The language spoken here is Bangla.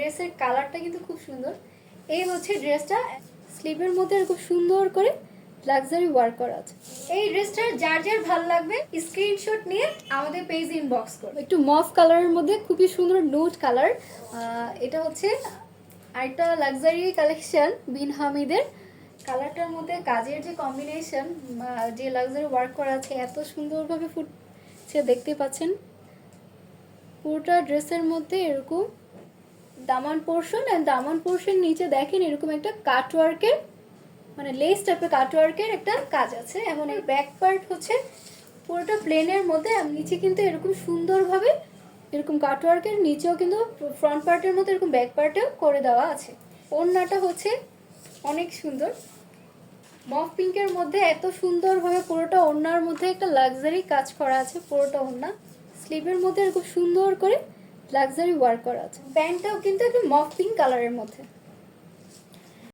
ড্রেসের কালারটা কিন্তু খুব সুন্দর। এই হচ্ছে ড্রেসটা, স্লিভের মধ্যে খুব সুন্দর করে লাক্সারি ওয়ার্ক করা আছে। এই ড্রেসটা যার যার ভালো লাগবে স্ক্রিনশট নিয়ে আমাদের পেজ ইনবক্স করবে। একটু মফ কালারের মধ্যে খুবই সুন্দর নুড কালার। এটা হচ্ছে আরেকটা লাক্সারি কালেকশন বিন হামিদের। কালারটার মধ্যে কাজের যে কম্বিনেশন, যে লাক্সারি ওয়ার্ক করা আছে এত সুন্দরভাবে ফুটছে, দেখতে পাচ্ছেন। পুরোটা ড্রেসের মধ্যে এরকম দামান পোর্শন, অ্যান্ড দামান পোর্শন নিচে দেখেন এরকম একটা কাটওয়ার্কের মানে লেস টাইপের কাটওয়ার্কের একটা কাজ আছে। এবং এই ব্যাক পার্ট হচ্ছে পুরোটা প্লেনের মধ্যে, নিচে কিন্তু এরকম সুন্দরভাবে এরকম কাটওয়ার্কের নিচেও কিন্তু ফ্রন্ট পার্টের মধ্যে এরকম ব্যাক পার্টেও করে দেওয়া আছে। ওড়নাটা হচ্ছে অনেক সুন্দর, মফ পিঙ্কের মধ্যে এত সুন্দরভাবে পুরোটা ওড়নার মধ্যে একটা লাক্সারি কাজ করা আছে। পুরোটা ওড়না স্লিভের মধ্যে খুব সুন্দর করে লাক্সারি ওয়ার্ক করা আছে। প্যান্টটাও কিন্তু একটু মফ পিঙ্ক কালারের মধ্যে।